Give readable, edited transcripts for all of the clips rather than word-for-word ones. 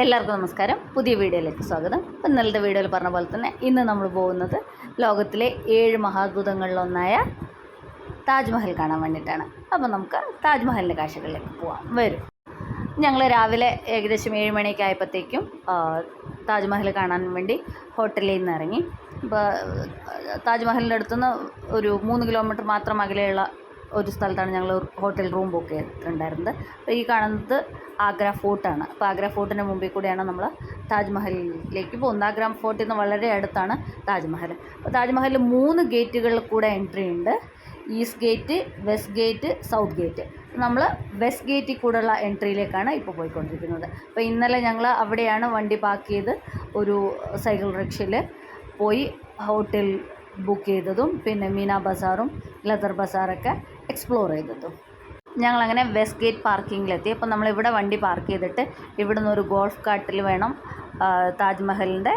എല്ലാവർക്കും നമസ്കാരം. പുതിയ വീഡിയോയിലേക്ക് സ്വാഗതം. ഇപ്പം ഇന്നലത്തെ വീഡിയോയിൽ പറഞ്ഞ പോലെ തന്നെ ഇന്ന് നമ്മൾ പോകുന്നത് ലോകത്തിലെ 7 മഹാത്ഭുതങ്ങളിലൊന്നായ താജ്മഹൽ കാണാൻ വേണ്ടിയിട്ടാണ്. അപ്പോൾ നമുക്ക് താജ്മഹലിൻ്റെ കാഴ്ചകളിലേക്ക് പോകാം. വരും. ഞങ്ങൾ രാവിലെ ഏകദേശം 7 മണിയൊക്കെ ആയപ്പോഴത്തേക്കും താജ്മഹൽ കാണാൻ വേണ്ടി ഹോട്ടലിൽ നിന്ന് ഇറങ്ങി. ഇപ്പോൾ താജ്മഹലിൻ്റെ അടുത്തുനിന്ന് ഒരു 3 കിലോമീറ്റർ മാത്രം അകലെയുള്ള ഒരു സ്ഥലത്താണ് ഞങ്ങൾ ഹോട്ടൽ റൂം ബുക്ക് ചെയ്തിട്ടുണ്ടായിരുന്നത്. അപ്പോൾ ഈ കാണുന്നത് ആഗ്ര ഫോർട്ടാണ്. അപ്പോൾ ആഗ്ര ഫോർട്ടിൻ്റെ മുമ്പിൽ കൂടിയാണ് നമ്മൾ താജ്മഹലിലേക്ക് പോകുന്നത്. ആഗ്ര ഫോർട്ടിൽ നിന്ന് വളരെ അടുത്താണ് താജ്മഹൽ. അപ്പോൾ താജ്മഹലിൽ 3 ഗേറ്റുകളിൽ കൂടെ എൻട്രി ഉണ്ട്. East gate, west gate, south gate. നമ്മൾ വെസ്റ്റ് ഗേറ്റിൽ കൂടെയുള്ള എൻട്രിയിലേക്കാണ് ഇപ്പോൾ പോയിക്കൊണ്ടിരിക്കുന്നത്. അപ്പോൾ ഇന്നലെ ഞങ്ങൾ അവിടെയാണ് വണ്ടി പാർക്ക് ചെയ്ത് ഒരു സൈക്കിൾ റിക്ഷയിൽ പോയി ഹോട്ടൽ ബുക്ക് ചെയ്തതും പിന്നെ മീന ബസാറും ലെതർ ബസാറൊക്കെ എക്സ്പ്ലോർ ചെയ്തതും. ഞങ്ങളങ്ങനെ വെസ്റ്റ് ഗേറ്റ് പാർക്കിങ്ങിലെത്തി. അപ്പോൾ നമ്മളിവിടെ വണ്ടി പാർക്ക് ചെയ്തിട്ട് ഇവിടെ നിന്ന് ഒരു ഗോൾഫ് കാർട്ടിൽ വേണം താജ്മഹലിൻ്റെ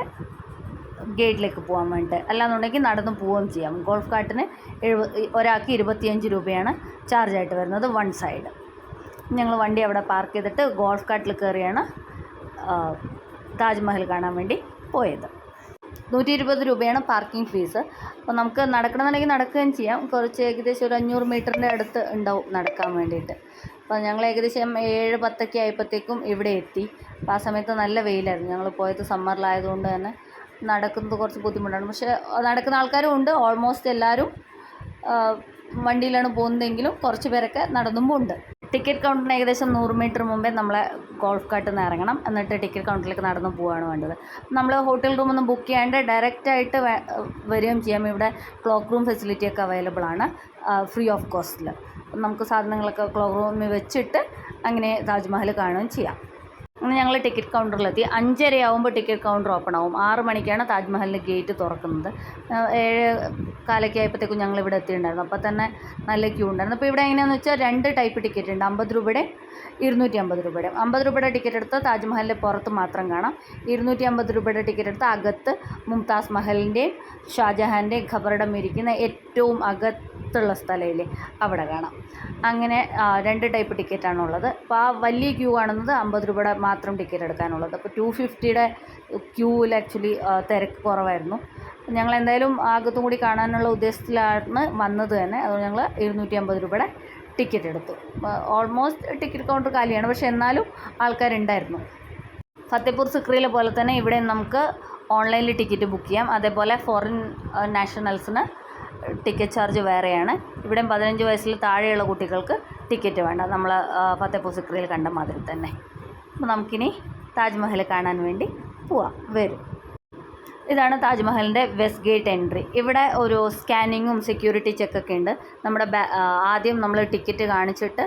ഗേറ്റിലേക്ക് പോകാൻ വേണ്ടിയിട്ട്. അല്ലാന്നുണ്ടെങ്കിൽ നടന്ന് പോവുകയും ചെയ്യാം. ഗോൾഫ് കാർട്ടിന് ഒരാൾക്ക് 25 രൂപയാണ് ചാർജായിട്ട് വരുന്നത്, വൺ സൈഡ്. ഞങ്ങൾ വണ്ടി അവിടെ പാർക്ക് ചെയ്തിട്ട് ഗോൾഫ് കാർട്ടിൽ കയറിയാണ് താജ്മഹൽ കാണാൻ വേണ്ടി പോയത്. 120 രൂപയാണ് പാർക്കിംഗ് ഫീസ്. അപ്പോൾ നമുക്ക് നടക്കണമെന്നുണ്ടെങ്കിൽ നടക്കുകയും ചെയ്യാം. കുറച്ച് ഏകദേശം ഒരു 500 മീറ്ററിൻ്റെ അടുത്ത് ഉണ്ടാവും നടക്കാൻ വേണ്ടിയിട്ട്. അപ്പോൾ ഞങ്ങൾ ഏകദേശം 7-10 ആയപ്പോഴത്തേക്കും ഇവിടെ എത്തി. അപ്പോൾ ആ സമയത്ത് നല്ല വെയിലായിരുന്നു. ഞങ്ങൾ പോയത് സമ്മറിലായതുകൊണ്ട് തന്നെ നടക്കുന്നത് കുറച്ച് ബുദ്ധിമുട്ടാണ്. പക്ഷേ നടക്കുന്ന ആൾക്കാരും ഉണ്ട്. ഓൾമോസ്റ്റ് എല്ലാവരും വണ്ടിയിലാണ് പോകുന്നതെങ്കിലും കുറച്ച് പേരൊക്കെ നടന്നുമ്പോൾ ഉണ്ട്. ടിക്കറ്റ് കൗണ്ടറിന് ഏകദേശം 100 മീറ്റർ മുമ്പേ നമ്മളെ ഗോൾഫ് കാർട്ടിൽ നിന്ന് ഇറങ്ങണം. എന്നിട്ട് ടിക്കറ്റ് കൗണ്ടറിലേക്ക് നടന്ന് പോവുകയാണ് വേണ്ടത്. നമ്മൾ ഹോട്ടൽ റൂമൊന്നും ബുക്ക് ചെയ്യാണ്ട് ഡയറക്റ്റായിട്ട് വരികയും ചെയ്യാം. ഇവിടെ ക്ലോക്ക് റൂം ഫെസിലിറ്റിയൊക്കെ അവൈലബിൾ ആണ്, ഫ്രീ ഓഫ് കോസ്റ്റിൽ. നമുക്ക് സാധനങ്ങളൊക്കെ ക്ലോക്ക് റൂമിൽ വെച്ചിട്ട് അങ്ങനെ താജ്മഹൽ കാണുകയും ചെയ്യാം. അങ്ങനെ ഞങ്ങൾ ടിക്കറ്റ് കൗണ്ടറിലെത്തി. 5:30 ആകുമ്പോൾ ടിക്കറ്റ് കൗണ്ടർ ഓപ്പൺ ആവും. 6 മണിക്കാണ് താജ്മഹലിൻ്റെ ഗേറ്റ് തുറക്കുന്നത്. 7:15 ആയപ്പോഴത്തേക്കും ഞങ്ങൾ ഇവിടെ എത്തിയിട്ടുണ്ടായിരുന്നു. അപ്പോൾ തന്നെ നല്ല ക്യൂ ഉണ്ടായിരുന്നു. അപ്പോൾ ഇവിടെ എങ്ങനെയാണെന്ന് വെച്ചാൽ 2 ടൈപ്പ് ടിക്കറ്റ് ഉണ്ട്, 50 രൂപയുടെയും 250 രൂപയുടെയും. 50 രൂപയുടെ ടിക്കറ്റ് എടുത്ത് താജ്മഹലിൻ്റെ പുറത്ത് മാത്രം കാണാം. 250 രൂപയുടെ ടിക്കറ്റ് എടുത്ത് അകത്ത് മുംതാസ് മഹലിൻ്റെയും ഷാജഹാൻ്റെയും ഖബറിടം ഇരിക്കുന്ന ഏറ്റവും അകത്തുള്ള സ്ഥലമില്ലേ അവിടെ കാണാം. അങ്ങനെ 2 ടൈപ്പ് ടിക്കറ്റാണുള്ളത്. അപ്പോൾ ആ വലിയ ക്യൂ കാണുന്നത് 50 രൂപയുടെ മാത്രം ടിക്കറ്റ് എടുക്കാനുള്ളത്. അപ്പോൾ 250യുടെ ക്യൂവിൽ ആക്ച്വലി തിരക്ക് കുറവായിരുന്നു. ഞങ്ങൾ എന്തായാലും അകത്തും കൂടി കാണാനുള്ള ഉദ്ദേശത്തിലാണ് വന്നത് തന്നെ. അതുകൊണ്ട് ഞങ്ങൾ 250 രൂപയുടെ ടിക്കറ്റ് എടുത്തു. ഓൾമോസ്റ്റ് ടിക്കറ്റ് കൗണ്ടർ കാലിയാണ്, പക്ഷേ എന്നാലും ആൾക്കാരുണ്ടായിരുന്നു. ഫത്തേപൂർ സിക്രിയിലെ പോലെ തന്നെ ഇവിടെ നമുക്ക് ഓൺലൈനിൽ ടിക്കറ്റ് ബുക്ക് ചെയ്യാം. അതേപോലെ ഫോറിൻ നാഷണൽസിന് ടിക്കറ്റ് ചാർജ് വേറെയാണ്. ഇവിടെ 15 വയസ്സിൽ താഴെയുള്ള കുട്ടികൾക്ക് ടിക്കറ്റ് വേണ്ട, നമ്മൾ ഫത്തേപൂർ സിക്രിയിൽ കണ്ട മാതിരി തന്നെ. അപ്പോൾ നമുക്കിനി താജ്മഹൽ കാണാൻ വേണ്ടി പോവാം. വരും. ഇതാണ് താജ്മഹലിൻ്റെ വെസ്റ്റ് ഗേറ്റ് എൻട്രി. ഇവിടെ ഒരു സ്കാനിങ്ങും സെക്യൂരിറ്റി ചെക്കൊക്കെ ഉണ്ട്. നമ്മുടെ ആദ്യം നമ്മൾ ടിക്കറ്റ് കാണിച്ചിട്ട്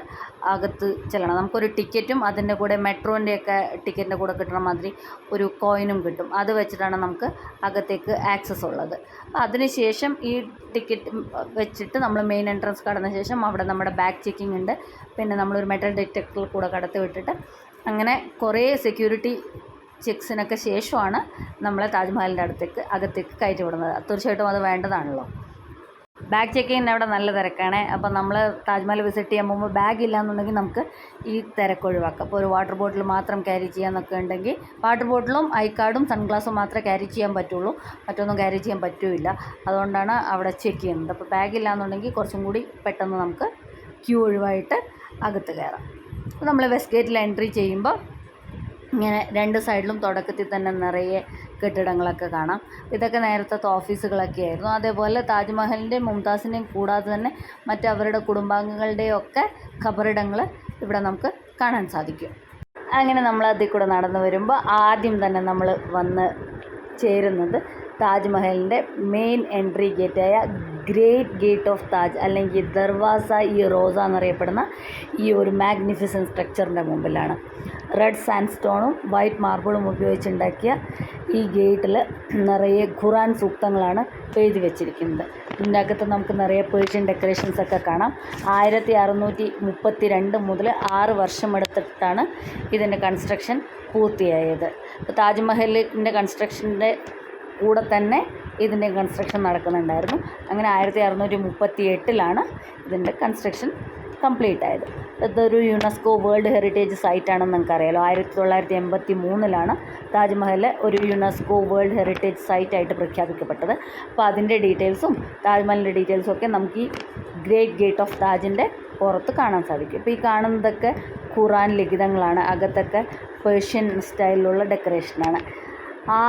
അകത്ത് ചെല്ലണം. നമുക്കൊരു ടിക്കറ്റും അതിൻ്റെ കൂടെ മെട്രോൻ്റെയൊക്കെ ടിക്കറ്റിൻ്റെ കൂടെ കിട്ടുന്ന മാതിരി ഒരു കോയിനും കിട്ടും. അത് വെച്ചിട്ടാണ് നമുക്ക് അകത്തേക്ക് ആക്സസ് ഉള്ളത്. അതിനുശേഷം ഈ ടിക്കറ്റ് വെച്ചിട്ട് നമ്മൾ മെയിൻ എൻട്രൻസ് കടന്ന ശേഷം അവിടെ നമ്മുടെ ബാഗ് ചെക്കിംഗ് ഉണ്ട്. പിന്നെ നമ്മളൊരു മെറ്റൽ ഡിറ്റക്ടറിൽ കൂടെ കടത്തി വിട്ടിട്ട് അങ്ങനെ കുറേ സെക്യൂരിറ്റി ചെക്സിനൊക്കെ ശേഷമാണ് നമ്മളെ താജ്മഹലിൻ്റെ അകത്തേക്ക് കയറ്റി വിടുന്നത്. തീർച്ചയായിട്ടും അത് വേണ്ടതാണല്ലോ. ബാഗ് ചെക്കിങ്ങിന് അവിടെ നല്ല തിരക്കാണ്. അപ്പോൾ നമ്മൾ താജ്മഹൽ വിസിറ്റ് ചെയ്യാൻ പോകുമ്പോൾ ബാഗ് ഇല്ലയെന്നുണ്ടെങ്കിൽ നമുക്ക് ഈ തിരക്ക് ഒഴിവാക്കാം. അപ്പോൾ ഒരു വാട്ടർ ബോട്ടിൽ മാത്രം ക്യാരി ചെയ്യാമെന്നൊക്കെ ഉണ്ടെങ്കിൽ വാട്ടർ ബോട്ടിലും ഐ കാർഡും സൺഗ്ലാസും മാത്രമേ ക്യാരി ചെയ്യാൻ പറ്റുള്ളൂ, മറ്റൊന്നും ക്യാരി ചെയ്യാൻ പറ്റില്ല. അതുകൊണ്ടാണ് അവിടെ ചെക്ക് ചെയ്യുന്നത്. അപ്പോൾ ബാഗ് ഇല്ലയെന്നുണ്ടെങ്കിൽ കുറച്ചും കൂടി പെട്ടെന്ന് നമുക്ക് ക്യൂ ഒഴിവായിട്ട് അകത്ത് കയറാം. അപ്പോൾ നമ്മൾ വെസ്റ്റ് ഗേറ്റിൽ എൻട്രി ചെയ്യുമ്പോൾ ഇങ്ങനെ 2 സൈഡിലും തുടക്കത്തിൽ തന്നെ നിറയെ കെട്ടിടങ്ങളൊക്കെ കാണാം. ഇതൊക്കെ നേരത്തെ ഓഫീസുകളൊക്കെ ആയിരുന്നു. അതേപോലെ താജ്മഹലിൻ്റെയും മുംതാസിൻ്റെയും കൂടാതെ തന്നെ മറ്റവരുടെ കുടുംബാംഗങ്ങളുടെയും ഒക്കെ ഖബറിടങ്ങൾ ഇവിടെ നമുക്ക് കാണാൻ സാധിക്കും. അങ്ങനെ നമ്മൾ അതിൽ കൂടെ നടന്നു വരുമ്പോൾ ആദ്യം തന്നെ നമ്മൾ വന്ന് ചേരുന്നത് താജ്മഹലിൻ്റെ മെയിൻ എൻട്രി ഗേറ്റായ ഗ്രേറ്റ് ഗേറ്റ് ഓഫ് താജ് അല്ലെങ്കിൽ ദർവാസ ഇ റോസ എന്നറിയപ്പെടുന്ന ഈ ഒരു മാഗ്നിഫിസൻറ്റ് സ്ട്രക്ചറിൻ്റെ മുമ്പിലാണ്. റെഡ് സാൻഡ്സ്റ്റോണും വൈറ്റ് മാർബിളും ഉപയോഗിച്ചുണ്ടാക്കിയ ഈ ഗേറ്റിൽ നിറയെ ഖുറാൻ സൂക്തങ്ങളാണ് എഴുതി വെച്ചിരിക്കുന്നത്. ഇതിൻ്റെ അകത്ത് നമുക്ക് നിറയെ പേർഷ്യൻ ഡെക്കറേഷൻസൊക്കെ കാണാം. 1632 മുതൽ 6 വർഷമെടുത്തിട്ടാണ് ഇതിൻ്റെ കൺസ്ട്രക്ഷൻ പൂർത്തിയായത്. ഇപ്പോൾ താജ്മഹലിൻ്റെ കൺസ്ട്രക്ഷൻ്റെ കൂടെ തന്നെ ഇതിൻ്റെ കൺസ്ട്രക്ഷൻ നടക്കുന്നുണ്ടായിരുന്നു. അങ്ങനെ 1638 ഇതിൻ്റെ കൺസ്ട്രക്ഷൻ കംപ്ലീറ്റ് ആയത്. ഇതൊരു യുനെസ്കോ വേൾഡ് ഹെറിറ്റേജ് സൈറ്റാണെന്ന് നിങ്ങൾക്കറിയാലോ. 1983 താജ്മഹൽ ഒരു യുനെസ്കോ വേൾഡ് ഹെറിറ്റേജ് സൈറ്റായിട്ട് പ്രഖ്യാപിക്കപ്പെട്ടത്. അപ്പോൾ അതിൻ്റെ ഡീറ്റെയിൽസും താജ്മഹലിൻ്റെ ഡീറ്റെയിൽസും ഒക്കെ നമുക്ക് ഈ ഗ്രേറ്റ് ഗേറ്റ് ഓഫ് താജിൻ്റെ പുറത്ത് കാണാൻ സാധിക്കും. ഇപ്പോൾ ഈ കാണുന്നതൊക്കെ ഖുറാൻ ലിഖിതങ്ങളാണ്. അകത്തൊക്കെ പേർഷ്യൻ സ്റ്റൈലിലുള്ള ഡെക്കറേഷനാണ്. ആ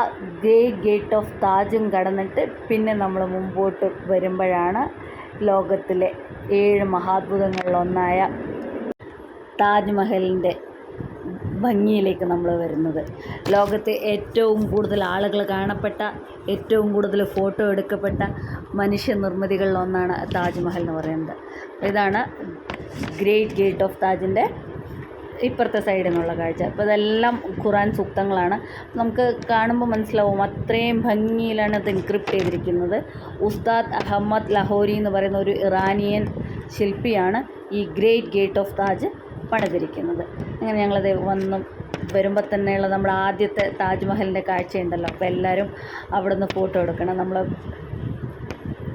ഗ്രേറ്റ് ഗേറ്റ് ഓഫ് താജും കടന്നിട്ട് പിന്നെ നമ്മൾ മുമ്പോട്ട് വരുമ്പോഴാണ് ലോകത്തിലെ 7 മഹാത്ഭുതങ്ങളിലൊന്നായ താജ്മഹലിൻ്റെ ഭംഗിയിലേക്ക് നമ്മൾ വരുന്നത്. ലോകത്തെ ഏറ്റവും കൂടുതൽ ആളുകൾ കാണപ്പെട്ട, ഏറ്റവും കൂടുതൽ ഫോട്ടോ എടുക്കപ്പെട്ട മനുഷ്യനിർമ്മിതികളിലൊന്നാണ് താജ്മഹൽ എന്ന് പറയുന്നത്. ഇതാണ് ഗ്രേറ്റ് ഗേറ്റ് ഓഫ് താജിൻ്റെ ഇപ്പുറത്തെ സൈഡിൽ നിന്നുള്ള കാഴ്ച. അപ്പോൾ ഇതെല്ലാം ഖുറാൻ സൂക്തങ്ങളാണ്. നമുക്ക് കാണുമ്പോൾ മനസ്സിലാവും അത്രയും ഭംഗിയിലാണ് ഇത് എൻക്രിപ്റ്റ് ചെയ്തിരിക്കുന്നത്. ഉസ്താദ് അഹമ്മദ് ലഹോരി എന്ന് പറയുന്ന ഒരു ഇറാനിയൻ ശില്പിയാണ് ഈ ഗ്രേറ്റ് ഗേറ്റ് ഓഫ് താജ് പണിതിരിക്കുന്നത്. അങ്ങനെ ഞങ്ങളത് വരുമ്പോൾ തന്നെയുള്ള നമ്മുടെ ആദ്യത്തെ താജ്മഹലിൻ്റെ കാഴ്ചയുണ്ടല്ലോ. അപ്പോൾ എല്ലാവരും അവിടെ നിന്ന് ഫോട്ടോ എടുക്കണം. നമ്മൾ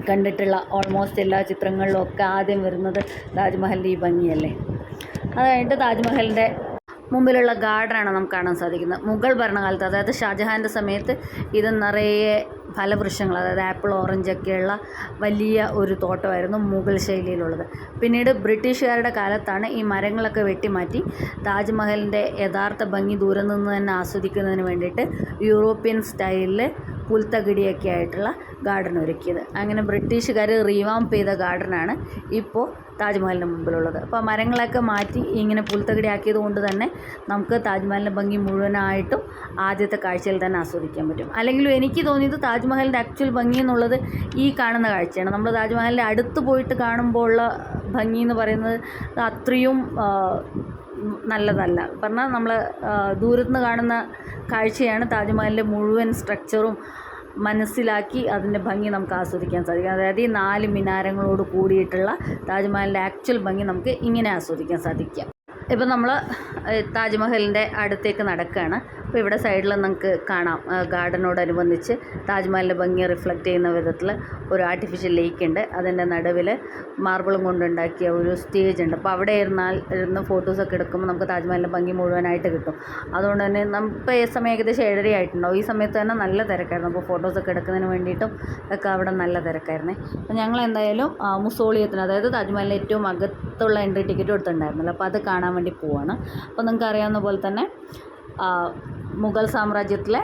കണ്ടിട്ടുള്ള ഓൾമോസ്റ്റ് എല്ലാ ചിത്രങ്ങളിലും ഒക്കെ ആദ്യം വരുന്നത് താജ്മഹലിൻ്റെ ഈ ഭംഗിയല്ലേ. അത് കഴിഞ്ഞിട്ട് താജ്മഹലിൻ്റെ മുമ്പിലുള്ള ഗാർഡനാണ് നമുക്ക് കാണാൻ സാധിക്കുന്നത്. മുഗൾ ഭരണകാലത്ത്, അതായത് ഷാജഹാൻ്റെ സമയത്ത് ഇത് നിറയെ ഫലവൃക്ഷങ്ങൾ, അതായത് ആപ്പിൾ, ഓറഞ്ചൊക്കെയുള്ള വലിയ ഒരു തോട്ടമായിരുന്നു മുഗൾ ശൈലിയിലുള്ളത്. പിന്നീട് ബ്രിട്ടീഷുകാരുടെ കാലത്താണ് ഈ മരങ്ങളൊക്കെ വെട്ടിമാറ്റി താജ്മഹലിൻ്റെ യഥാർത്ഥ ഭംഗി ദൂരെ നിന്ന് തന്നെ ആസ്വദിക്കുന്നതിന് വേണ്ടിയിട്ട് യൂറോപ്യൻ സ്റ്റൈലിൽ പുൽത്തകിടിയൊക്കെ ആയിട്ടുള്ള ഗാർഡൻ ഒരുക്കിയത്. അങ്ങനെ ബ്രിട്ടീഷുകാർ റീവാംപ് ചെയ്ത ഗാർഡനാണ് ഇപ്പോൾ താജ്മഹലിന് മുമ്പിലുള്ളത്. അപ്പോൾ മരങ്ങളൊക്കെ മാറ്റി ഇങ്ങനെ പുൽത്തകിടി ആക്കിയത് കൊണ്ട് തന്നെ നമുക്ക് താജ്മഹലിൻ്റെ ഭംഗി മുഴുവനായിട്ടും ആദ്യത്തെ കാഴ്ചയിൽ തന്നെ ആസ്വദിക്കാൻ പറ്റും. അല്ലെങ്കിലും എനിക്ക് തോന്നിയത് താജ്മഹലിൻ്റെ ആക്ച്വൽ ഭംഗി എന്നുള്ളത് ഈ കാണുന്ന കാഴ്ചയാണ്. നമ്മൾ താജ്മഹലിൻ്റെ അടുത്ത് പോയിട്ട് കാണുമ്പോൾ ഉള്ള ഭംഗി എന്ന് പറയുന്നത് അത്രയും നല്ലതല്ല. പറഞ്ഞാൽ നമ്മൾ ദൂരത്തുനിന്ന് കാണുന്ന കാഴ്ചയാണ് താജ്മഹലിൻ്റെ മുഴുവൻ സ്ട്രക്ചറും മനസ്സിലാക്കി അതിൻ്റെ ഭംഗി നമുക്ക് ആസ്വദിക്കാൻ സാധിക്കും. അതായത് ഈ 4 മിനാരങ്ങളോട് കൂടിയിട്ടുള്ള താജ്മഹലിൻ്റെ ആക്ച്വൽ ഭംഗി നമുക്ക് ഇങ്ങനെ ആസ്വദിക്കാൻ സാധിക്കാം. ഇപ്പം നമ്മൾ താജ്മഹലിൻ്റെ അടുത്തേക്ക് നടക്കുകയാണ്. അപ്പോൾ ഇവിടെ സൈഡിൽ നമുക്ക് കാണാം ഗാർഡനോടനുബന്ധിച്ച് താജ്മഹലിൻ്റെ ഭംഗിയെ റിഫ്ലക്റ്റ് ചെയ്യുന്ന വിധത്തിൽ ഒരു ആർട്ടിഫിഷ്യൽ ലേക്ക് ഉണ്ട്. അതിൻ്റെ നടുവിൽ മാർബിളും കൊണ്ടുണ്ടാക്കിയ ഒരു സ്റ്റേജ് ഉണ്ട്. അപ്പോൾ അവിടെ ഇരുന്ന് ഫോട്ടോസൊക്കെ എടുക്കുമ്പോൾ നമുക്ക് താജ്മഹലിൻ്റെ ഭംഗി മുഴുവനായിട്ട് കിട്ടും. അതുകൊണ്ട് തന്നെ നമുക്ക് ഈ സമയം ഏകദേശം 7:30 ആയിട്ടുണ്ടാവും. ഈ സമയത്ത് തന്നെ നല്ല തിരക്കായിരുന്നു. അപ്പോൾ ഫോട്ടോസൊക്കെ എടുക്കുന്നതിന് വേണ്ടിയിട്ടും ഒക്കെ അവിടെ നല്ല തിരക്കായിരുന്നേ. അപ്പോൾ ഞങ്ങൾ എന്തായാലും മുസോളിയത്തിന്, അതായത് താജ്മഹലിൻ്റെ ഏറ്റവും അകത്തുള്ള എൻട്രി ടിക്കറ്റ് എടുത്തിട്ടുണ്ടായിരുന്നല്ലോ, അപ്പോൾ അത് കാണാൻ വേണ്ടി പോവാണ്. അപ്പോൾ നിങ്ങൾക്ക് അറിയാവുന്ന പോലെ തന്നെ മുഗൾ സാമ്രാജ്യത്തിലെ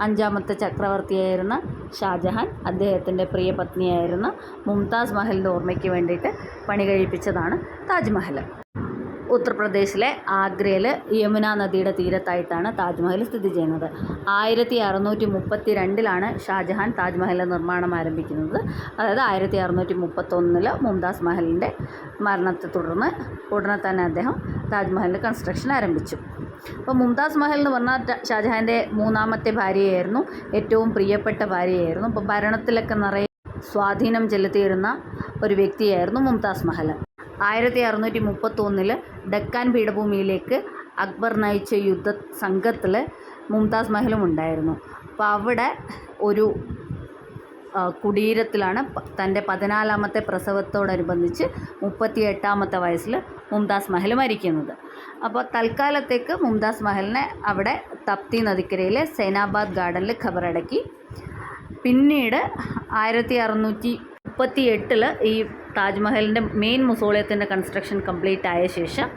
5ാമത്തെ ചക്രവർത്തിയായിരുന്ന ഷാജഹാൻ അദ്ദേഹത്തിൻ്റെ പ്രിയ പത്നിയായിരുന്ന മുംതാസ് മഹലിൻ്റെ ഓർമ്മയ്ക്ക് വേണ്ടിയിട്ട് പണി കഴിപ്പിച്ചതാണ് താജ്മഹൽ. ഉത്തർപ്രദേശിലെ ആഗ്രയിൽ യമുന നദിയുടെ തീരത്തായിട്ടാണ് താജ്മഹൽ സ്ഥിതി ചെയ്യുന്നത്. 1632 ഷാജഹാൻ താജ്മഹലിൻ്റെ നിർമ്മാണം ആരംഭിക്കുന്നത്. അതായത് 1631 മുംതാസ് മഹലിൻ്റെ മരണത്തെ തുടർന്ന് ഉടനെ തന്നെ അദ്ദേഹം താജ്മഹലിൻ്റെ കൺസ്ട്രക്ഷൻ ആരംഭിച്ചു. അപ്പോൾ മുംതാസ് മഹൽ എന്ന് പറഞ്ഞാൽ ഷാജഹാൻ്റെ 3ാമത്തെ ഭാര്യയായിരുന്നു, ഏറ്റവും പ്രിയപ്പെട്ട ഭാര്യയായിരുന്നു. അപ്പോൾ ഭരണത്തിലൊക്കെ നിറയെ സ്വാധീനം ചെലുത്തിയിരുന്ന ഒരു വ്യക്തിയായിരുന്നു മുംതാസ് മഹൽ. 1631 ഡക്കാൻ പീഠഭൂമിയിലേക്ക് അക്ബർ നയിച്ച യുദ്ധ സംഘത്തിൽ മുംതാസ് മഹലും ഉണ്ടായിരുന്നു. അപ്പോൾ അവിടെ ഒരു കുടീരത്തിലാണ് തൻ്റെ 14ാമത്തെ പ്രസവത്തോടനുബന്ധിച്ച് 38ാമത്തെ വയസ്സിൽ മുംതാസ് മഹൽ മരിക്കുന്നത്. അപ്പോൾ തൽക്കാലത്തേക്ക് മുംതാസ് മഹലിനെ അവിടെ തപ്തി നദിക്കരയിലെ സൈനാബാദ് ഗാർഡനിൽ ഖബറടക്കി. പിന്നീട് 1638 ഈ താജ്മഹലിൻ്റെ മെയിൻ മുസോളിയത്തിൻ്റെ കൺസ്ട്രക്ഷൻ കംപ്ലീറ്റ് ആയ ശേഷം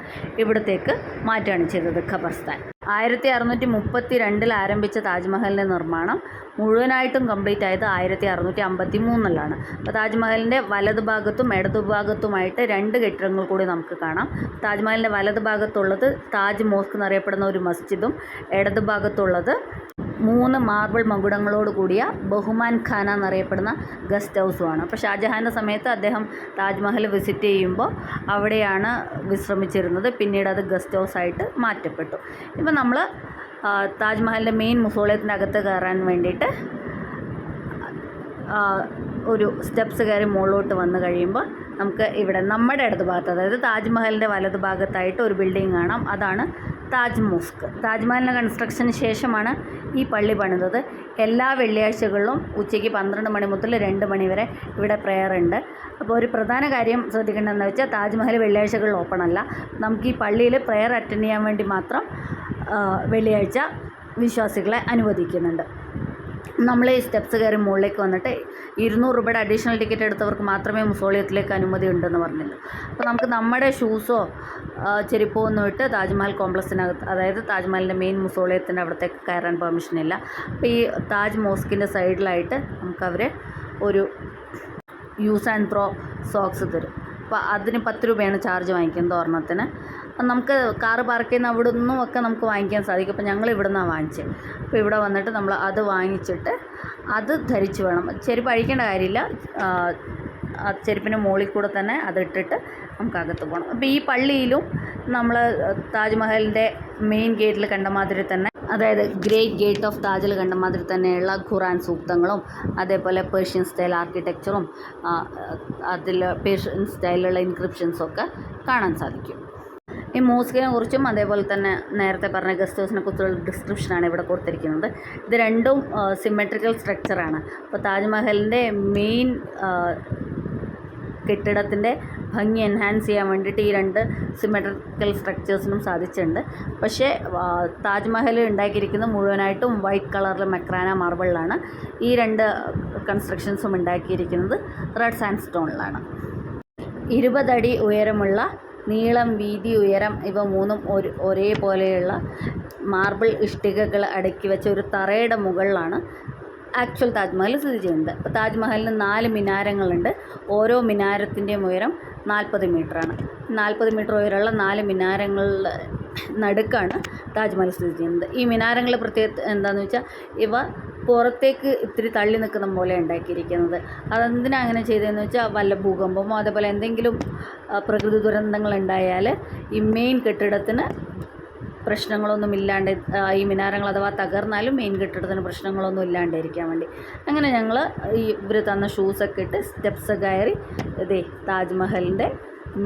ഇവിടത്തേക്ക് മാറ്റുകയാണ് ചെയ്തത്, ഖബർസ്ഥാൻ. 1632 ആരംഭിച്ച താജ്മഹലിൻ്റെ നിർമ്മാണം മുഴുവനായിട്ടും കംപ്ലീറ്റ് ആയത് 1653 അപ്പോൾ താജ്മഹലിൻ്റെ വലത് ഭാഗത്തും ഇടതു ഭാഗത്തുമായിട്ട് 2 കെട്ടിടങ്ങൾ കൂടി നമുക്ക് കാണാം. താജ്മഹലിൻ്റെ വലത് ഭാഗത്തുള്ളത് താജ് മോസ്ക് എന്നറിയപ്പെടുന്ന ഒരു മസ്ജിദും ഇടതു ഭാഗത്തുള്ളത് 3 മാർബിൾ മകുടങ്ങളോട് കൂടിയ ബഹുമാൻ ഖാന എന്നറിയപ്പെടുന്ന ഗസ്റ്റ് ഹൗസുമാണ്. അപ്പോൾ ഷാജഹാൻ്റെ സമയത്ത് അദ്ദേഹം താജ്മഹൽ വിസിറ്റ് ചെയ്യുമ്പോൾ അവിടെയാണ് വിശ്രമിച്ചിരുന്നത്. പിന്നീട് അത് ഗസ്റ്റ് ഹൗസായിട്ട് മാറ്റപ്പെട്ടു. ഇപ്പം നമ്മൾ താജ്മഹലിൻ്റെ മെയിൻ മുസോളിയത്തിൻ്റെ അകത്ത് കയറാൻ വേണ്ടിയിട്ട് ഒരു സ്റ്റെപ്സ് കയറി മുകളിലോട്ട് വന്നു കഴിയുമ്പോൾ നമുക്ക് ഇവിടെ നമ്മുടെ ഇടത് ഭാഗത്ത്, അതായത് താജ്മഹലിൻ്റെ വലത് ഭാഗത്തായിട്ട് ഒരു ബിൽഡിംഗ് കാണാം. അതാണ് താജ് മോസ്ക്. താജ്മഹലിൻ്റെ കൺസ്ട്രക്ഷന് ശേഷമാണ് ഈ പള്ളി പണിതത്. എല്ലാ വെള്ളിയാഴ്ചകളിലും ഉച്ചയ്ക്ക് 12 മണി മുതൽ 2 മണി വരെ ഇവിടെ പ്രെയർ ഉണ്ട്. അപ്പോൾ ഒരു പ്രധാന കാര്യം ശ്രദ്ധിക്കേണ്ടതെന്ന് വെച്ചാൽ താജ്മഹൽ വെള്ളിയാഴ്ചകളിൽ ഓപ്പൺ അല്ല. നമുക്ക് ഈ പള്ളിയിൽ പ്രെയർ അറ്റൻഡ് ചെയ്യാൻ വേണ്ടി മാത്രം വെള്ളിയാഴ്ച വിശ്വാസികളെ അനുവദിക്കുന്നുണ്ട്. നമ്മൾ ഈ സ്റ്റെപ്സ് കയറി മുകളിലേക്ക് വന്നിട്ട് 200 രൂപയുടെ അഡീഷണൽ ടിക്കറ്റ് എടുത്തവർക്ക് മാത്രമേ മുസോളിയത്തിലേക്ക് അനുമതി ഉണ്ടെന്ന് പറഞ്ഞില്ല. അപ്പോൾ നമുക്ക് നമ്മുടെ ഷൂസോ ചെരുപ്പോ ഒന്നും ഇട്ട് താജ്മഹൽ കോംപ്ലക്സിനകത്ത്, അതായത് താജ്മഹലിൻ്റെ മെയിൻ മുസോളിയത്തിൻ്റെ അവിടത്തേക്ക് കയറാൻ പെർമിഷനില്ല. അപ്പോൾ ഈ താജ് മോസ്കിൻ്റെ സൈഡിലായിട്ട് നമുക്കവർ ഒരു യൂസ് ആൻഡ് ത്രോ സോക്സ് തരും. അപ്പോൾ അതിന് 10 രൂപയാണ് ചാർജ് വാങ്ങിക്കുന്നത് ഒരെണ്ണത്തിന്. നമുക്ക് കാറ് പാർക്ക് ചെയ്യുന്ന അവിടെ നിന്നും ഒക്കെ നമുക്ക് വാങ്ങിക്കാൻ സാധിക്കും. അപ്പോൾ ഞങ്ങൾ ഇവിടെ നിന്നാണ് വാങ്ങിച്ചത്. അപ്പോൾ ഇവിടെ വന്നിട്ട് നമ്മൾ അത് വാങ്ങിച്ചിട്ട് അത് ധരിച്ച് വേണം, ചെരുപ്പ് അഴിക്കേണ്ട കാര്യമില്ല, ചെരുപ്പിന് മുകളിൽ കൂടെ തന്നെ അതിട്ടിട്ട് നമുക്ക് അകത്ത് പോകണം. അപ്പോൾ ഈ പള്ളിയിലും നമ്മൾ താജ്മഹലിൻ്റെ മെയിൻ ഗേറ്റിൽ കണ്ട മാതിരി തന്നെ, അതായത് ഗ്രേറ്റ് ഗേറ്റ് ഓഫ് താജിൽ കണ്ട മാതിരി തന്നെയുള്ള ഖുറാൻ സൂക്തങ്ങളും അതേപോലെ പേർഷ്യൻ സ്റ്റൈൽ ആർക്കിടെക്ചറും അതിൽ പേർഷ്യൻ സ്റ്റൈലിലുള്ള ഇൻക്രിപ്ഷൻസും ഒക്കെ കാണാൻ സാധിക്കും. ഈ മോസ്കിനെ കുറിച്ചും അതേപോലെ തന്നെ നേരത്തെ പറഞ്ഞ ഗസ്റ്റ് ഹൗസിനെ കുറിച്ചുള്ള ഡിസ്ക്രിപ്ഷനാണ് ഇവിടെ കൊടുത്തിരിക്കുന്നത്. ഇത് രണ്ടും സിമെട്രിക്കൽ സ്ട്രക്ചറാണ്. അപ്പോൾ താജ്മഹലിൻ്റെ മെയിൻ കെട്ടിടത്തിൻ്റെ ഭംഗി എൻഹാൻസ് ചെയ്യാൻ വേണ്ടിയിട്ട് ഈ 2 സിമെട്രിക്കൽ സ്ട്രക്ചേഴ്സിനും സാധിച്ചിട്ടുണ്ട്. പക്ഷേ താജ്മഹൽ ഉണ്ടാക്കിയിരിക്കുന്നത് മുഴുവനായിട്ടും വൈറ്റ് കളറിൽ മെക്രാന മാർബിളിലാണ്. ഈ 2 കൺസ്ട്രക്ഷൻസും ഉണ്ടാക്കിയിരിക്കുന്നത് റെഡ് സാൻഡ് സ്റ്റോണിലാണ്. 20 അടി ഉയരമുള്ള നീളം, വീതി, ഉയരം ഇവ മൂന്നും ഒരേപോലെയുള്ള മാർബിൾ ഇഷ്ടികകൾ അടുക്കി വെച്ച ഒരു തറയുടെ മുകളിലാണ് ആക്ച്വൽ താജ്മഹൽ സ്ഥിതി ചെയ്യുന്നത്. അപ്പോൾ താജ്മഹലിന് 4 മിനാരങ്ങളുണ്ട്. ഓരോ മിനാരത്തിൻ്റെയും ഉയരം 40 മീറ്ററാണ്. 40 മീറ്റർ ഉയരമുള്ള 4 മിനാരങ്ങളുടെ നടുക്കാണ് താജ്മഹൽ സ്ഥിതി ചെയ്യുന്നത്. ഈ മിനാരങ്ങളുടെ പ്രത്യേകത എന്താണെന്ന് വെച്ചാൽ ഇവ പുറത്തേക്ക് ഇത്തിരി തള്ളി നിൽക്കുന്ന പോലെ ഉണ്ടാക്കിയിരിക്കുന്നത്. അതെന്തിനാണ് അങ്ങനെ ചെയ്തതെന്ന് വെച്ചാൽ വല്ല ഭൂകമ്പമോ അതേപോലെ എന്തെങ്കിലും പ്രകൃതി ദുരന്തങ്ങൾ ഉണ്ടായാൽ ഈ മെയിൻ കെട്ടിടത്തിന് പ്രശ്നങ്ങളൊന്നും ഇല്ലാണ്ട്, ഈ മിനാരങ്ങൾ അഥവാ തകർന്നാലും മെയിൻ കെട്ടിടത്തിന് പ്രശ്നങ്ങളൊന്നും ഇല്ലാണ്ടിരിക്കാൻ വേണ്ടി അങ്ങനെ ഞങ്ങൾ ഇവർ തന്ന ഷൂസൊക്കെ ഇട്ട് സ്റ്റെപ്സ് കയറി ഇതേ താജ്മഹലിൻ്റെ